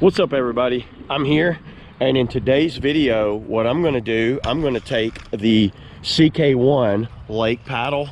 What's up, everybody? I'm here, and in today's video, what I'm going to do, I'm going to take the CK1 lake paddle.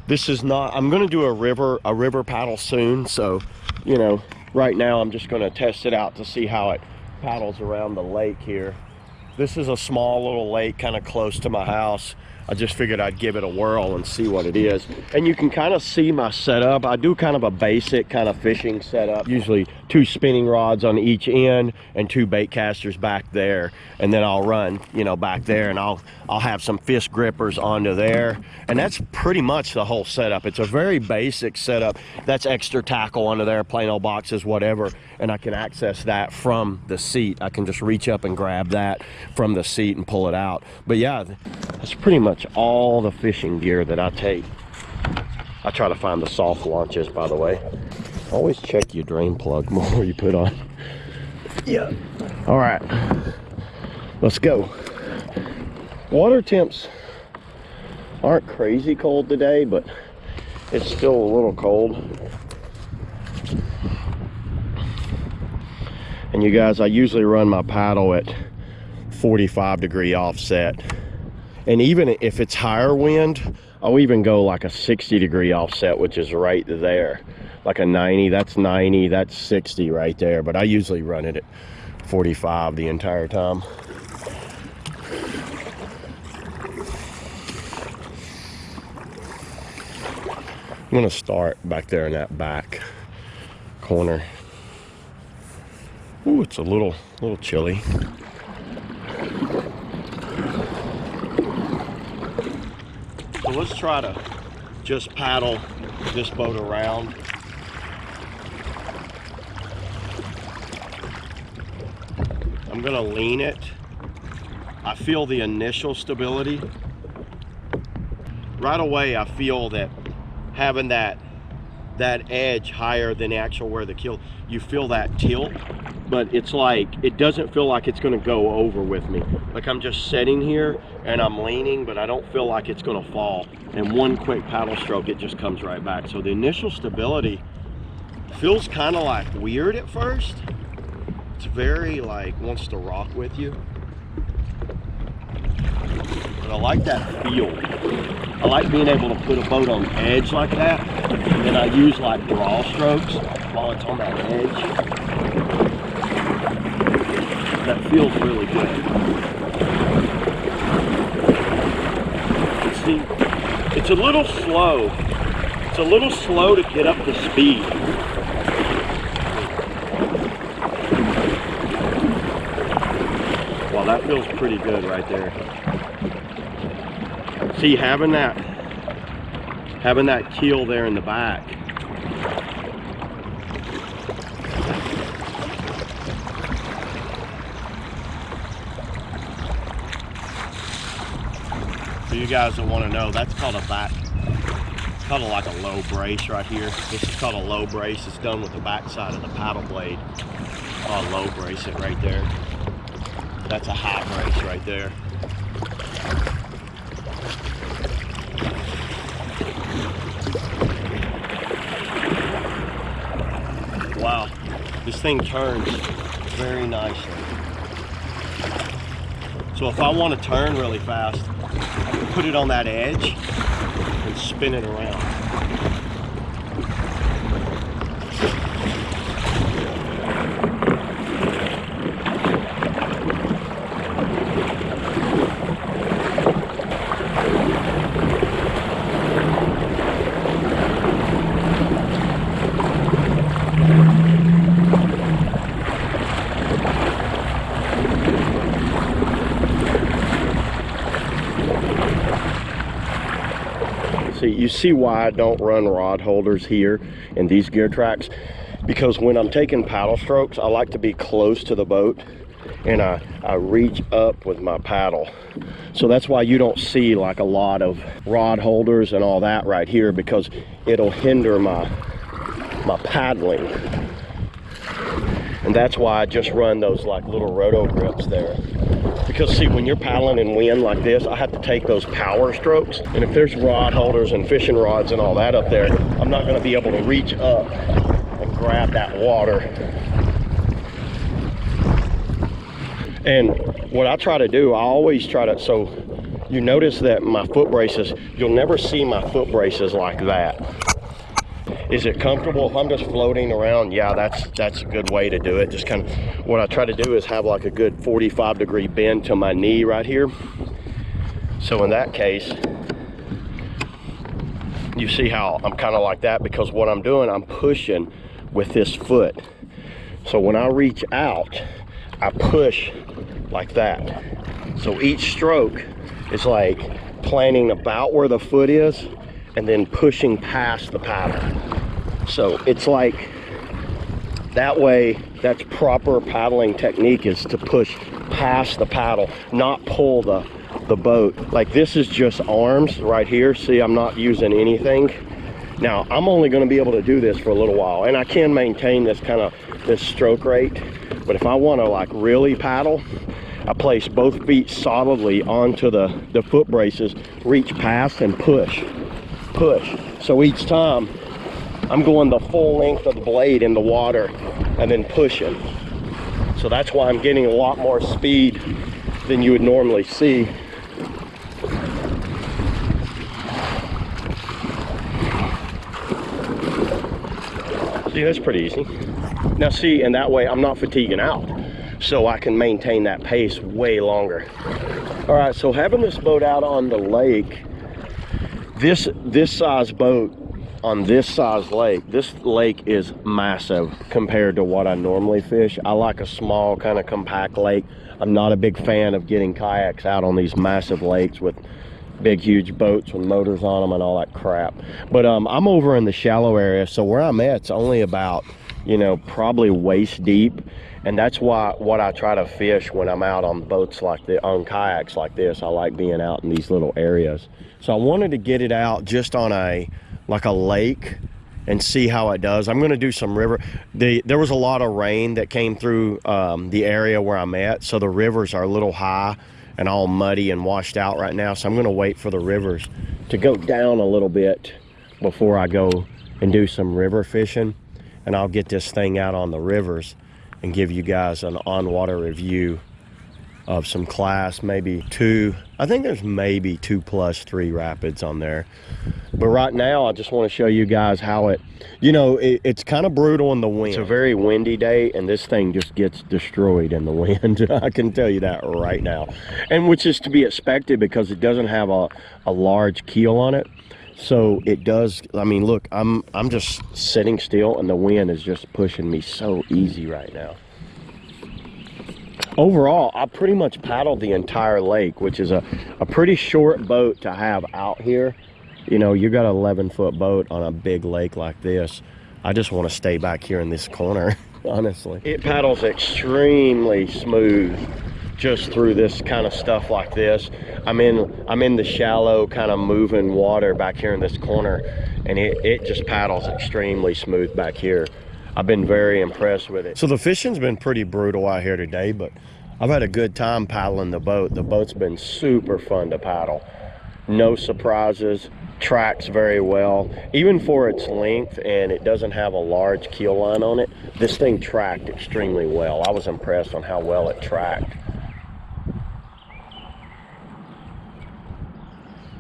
This is not, I'm going to do a river paddle soon, so you know, right now I'm just going to test it out to see how it paddles around the lake here. This is a small little lake kind of close to my house. I just figured I'd give it a whirl and see what it is. And you can kind of see my setup. I do kind of a basic kind of fishing setup. Usually 2 spinning rods on each end and 2 bait casters back there. And then I'll run, you know, back there, and I'll have some fish grippers onto there. And that's pretty much the whole setup. It's a very basic setup. That's extra tackle onto there, plain old boxes, whatever. And I can access that from the seat. I can just reach up and grab that from the seat and pull it out. But yeah, that's pretty much all the fishing gear that I take. I try to find the soft launches, by the way. Always check your drain plug before you put on. Yeah. All right, let's go. Water temps aren't crazy cold today, but it's still a little cold. And you guys, I usually run my paddle at 45-degree offset. And even if it's higher wind, I'll even go like a 60-degree offset, which is right there. Like a 90, that's 90, that's 60 right there. But I usually run it at 45 the entire time. I'm gonna start back there in that back corner. Ooh, it's a little chilly. So let's try to just paddle this boat around. I'm gonna lean it. I feel the initial stability. Right away, I feel that having that edge higher than the actual where the keel, you feel that tilt, but it's like, it doesn't feel like it's gonna go over with me. Like I'm just sitting here and I'm leaning, but I don't feel like it's gonna fall. And one quick paddle stroke, it just comes right back. So the initial stability feels kind of like weird at first. It's very like, wants to rock with you. But I like that feel. I like being able to put a boat on edge like that. And then I use like draw strokes while it's on that edge. That feels really good. See, it's a little slow. It's a little slow to get up to speed. Well, that feels pretty good right there. See, having that keel there in the back. So you guys that want to know, that's called a back, it's called like a low brace right here. This is called a low brace. It's done with the back side of the paddle blade. I'll low brace it right there. That's a high brace right there. Wow, this thing turns very nicely. So if I want to turn really fast, I can put it on that edge and spin it around. You see why I don't run rod holders here in these gear tracks, because when I'm taking paddle strokes, I like to be close to the boat and I reach up with my paddle. So that's why you don't see like a lot of rod holders and all that right here, because it'll hinder my paddling. And that's why I just run those like little roto grips there. Because see, when you're paddling in wind like this, I have to take those power strokes. And if there's rod holders and fishing rods and all that up there, I'm not gonna be able to reach up and grab that water And what I try to do, I always try to, so you notice that my foot braces, you'll never see my foot braces like that. Is it comfortable if I'm just floating around? Yeah, that's a good way to do it. Just kind of, what I try to do is have like a good 45-degree bend to my knee right here. So in that case, you see how I'm kind of like that, because what I'm doing, I'm pushing with this foot. So when I reach out, I push like that. So each stroke is like planting about where the foot is and then pushing past the paddle. So it's like, that way, that's proper paddling technique, is to push past the paddle, not pull the boat. Like this is just arms right here. See, I'm not using anything. Now, I'm only gonna be able to do this for a little while, and I can maintain this kind of, this stroke rate. But if I wanna like really paddle, I place both feet solidly onto the foot braces, reach past and push. So each time, I'm going the full length of the blade in the water and then pushing. So that's why I'm getting a lot more speed than you would normally see. See, that's pretty easy. Now see, and that way I'm not fatiguing out, so I can maintain that pace way longer. All right, so having this boat out on the lake, this size boat on this size lake, this lake is massive compared to what I normally fish. I like a small kind of compact lake. I'm not a big fan of getting kayaks out on these massive lakes with big huge boats with motors on them and all that crap. But I'm over in the shallow area, so where I'm at, it's only about, you know, probably waist deep. And that's why what I try to fish when I'm out on boats like this, on kayaks like this. I like being out in these little areas. So I wanted to get it out just on a lake and see how it does. I'm going to do some river. There was a lot of rain that came through the area where I'm at, so the rivers are a little high and all muddy and washed out right now. So I'm going to wait for the rivers to go down a little bit before I go and do some river fishing. And I'll get this thing out on the rivers and give you guys an on-water review of some class, maybe 2. I think there's maybe 2+3 rapids on there. But right now, I just want to show you guys how it, you know, it's kind of brutal in the wind. It's a very windy day, and this thing just gets destroyed in the wind. I can tell you that right now. And which is to be expected, because it doesn't have a large keel on it. So it does, I mean, look, I'm just sitting still, and the wind is just pushing me so easy right now. Overall, I pretty much paddled the entire lake, which is a pretty short boat to have out here. You know, you got an 11-foot boat on a big lake like this. I just want to stay back here in this corner, honestly. It paddles extremely smooth just through this kind of stuff like this. I'm in the shallow kind of moving water back here in this corner, and it just paddles extremely smooth back here. I've been very impressed with it. So the fishing's been pretty brutal out here today, but I've had a good time paddling the boat. The boat's been super fun to paddle. No surprises, tracks very well. Even for its length, and it doesn't have a large keel line on it, this thing tracked extremely well. I was impressed on how well it tracked.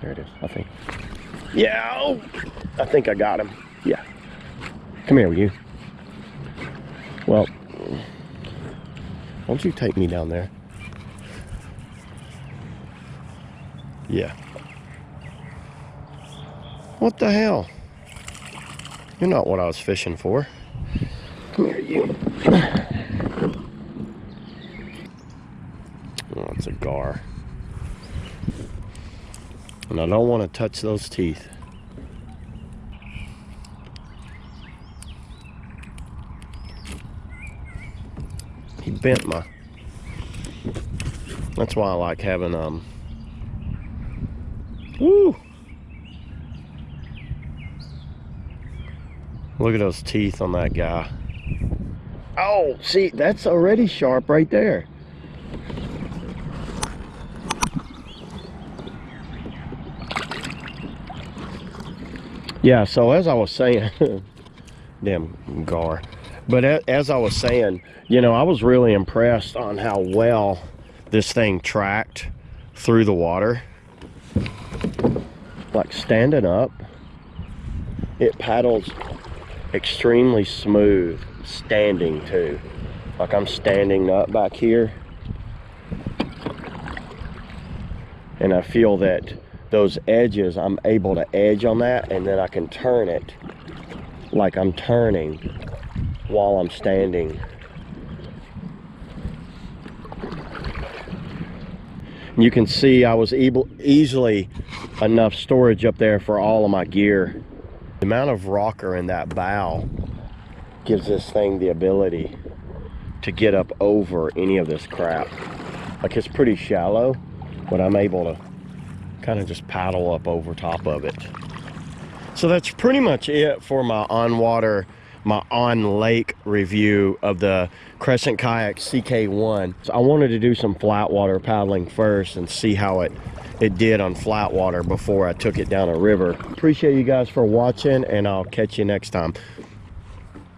There it is, I think. Yeah, oh, I think I got him. Yeah. Come here, you. Well, why don't you take me down there? Yeah. What the hell? You're not what I was fishing for. Come here, you. Oh, it's a gar. And I don't want to touch those teeth. He bent my... That's why I like having, woo! Look at those teeth on that guy. Oh, see, that's already sharp right there. Yeah, so as I was saying, damn gar. But as I was saying, you know, I was really impressed on how well this thing tracked through the water. Like standing up, it paddles extremely smooth. Standing too. Like I'm standing up back here, and I feel that those edges, I'm able to edge on that, and then I can turn it like I'm turning while I'm standing. You can see I was easily enough storage up there for all of my gear. The amount of rocker in that bow gives this thing the ability to get up over any of this crap. Like, it's pretty shallow, but I'm able to kind of just paddle up over top of it. So that's pretty much it for my on lake review of the Crescent Kayak CK1. So I wanted to do some flat water paddling first and see how it did on flat water before I took it down a river. Appreciate you guys for watching, and I'll catch you next time.